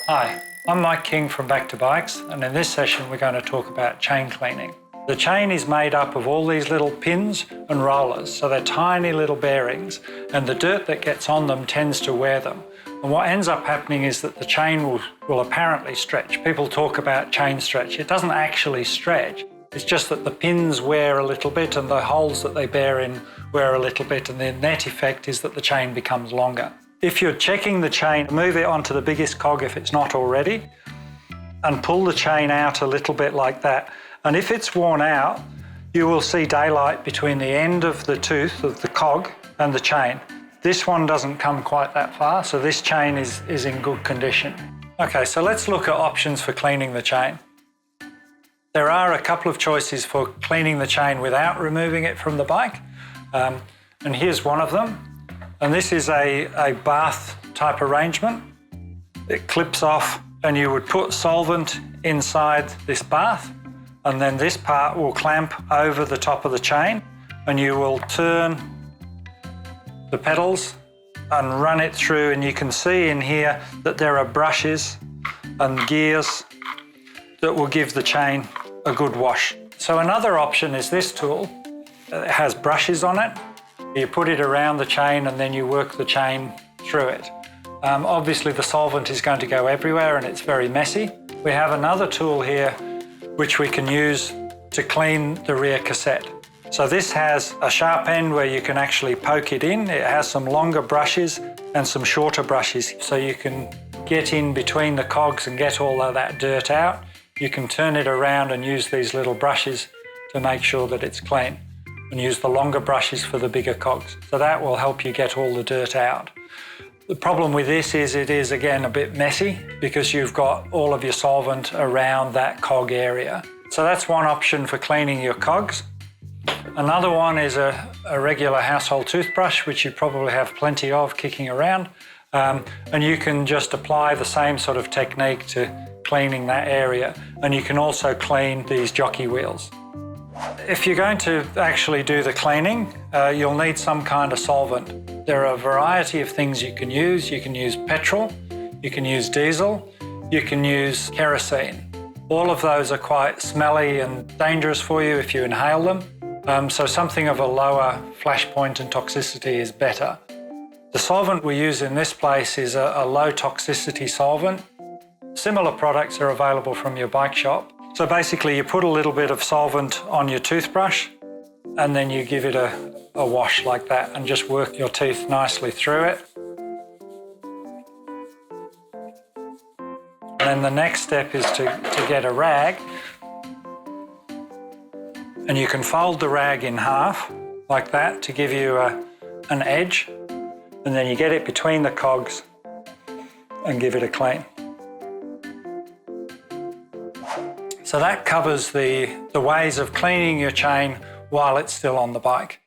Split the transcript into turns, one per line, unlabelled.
Hi, I'm Mike King from Back to Bikes, and in this session we're going to talk about chain cleaning. The chain is made up of all these little pins and rollers, so they're tiny little bearings, and the dirt that gets on them tends to wear them. And what ends up happening is that the chain will apparently stretch. People talk about chain stretch. It doesn't actually stretch. It's just that the pins wear a little bit and the holes that they bear in wear a little bit, and the net effect is that the chain becomes longer. If you're checking the chain, move it onto the biggest cog if it's not already, and pull the chain out a little bit like that. And if it's worn out, you will see daylight between the end of the tooth of the cog and the chain. This one doesn't come quite that far, so this chain is in good condition. Okay, so let's look at options for cleaning the chain. There are a couple of choices for cleaning the chain without removing it from the bike, and here's one of them. And this is a bath type arrangement. It clips off, and you would put solvent inside this bath, and then this part will clamp over the top of the chain, and you will turn the pedals and run it through, and you can see in here that there are brushes and gears that will give the chain a good wash. So another option is this tool. It has brushes on it. You put it around the chain and then you work the chain through it. Obviously the solvent is going to go everywhere and it's very messy. We have another tool here which we can use to clean the rear cassette. So this has a sharp end where you can actually poke it in. It has some longer brushes and some shorter brushes, so you can get in between the cogs and get all of that dirt out. You can turn it around and use these little brushes to make sure that it's clean, and use the longer brushes for the bigger cogs. So that will help you get all the dirt out. The problem with this is it is again a bit messy because you've got all of your solvent around that cog area. So that's one option for cleaning your cogs. Another one is a regular household toothbrush, which you probably have plenty of kicking around. And you can just apply the same sort of technique to cleaning that area. And you can also clean these jockey wheels. If you're going to actually do the cleaning, you'll need some kind of solvent. There are a variety of things you can use. You can use petrol, you can use diesel, you can use kerosene. All of those are quite smelly and dangerous for you if you inhale them. So something of a lower flash point and toxicity is better. The solvent we use in this place is a low toxicity solvent. Similar products are available from your bike shop. So basically you put a little bit of solvent on your toothbrush and then you give it a wash like that and just work your teeth nicely through it. And then the next step is to get a rag, and you can fold the rag in half like that to give you an edge, and then you get it between the cogs and give it a clean. So that covers the ways of cleaning your chain while it's still on the bike.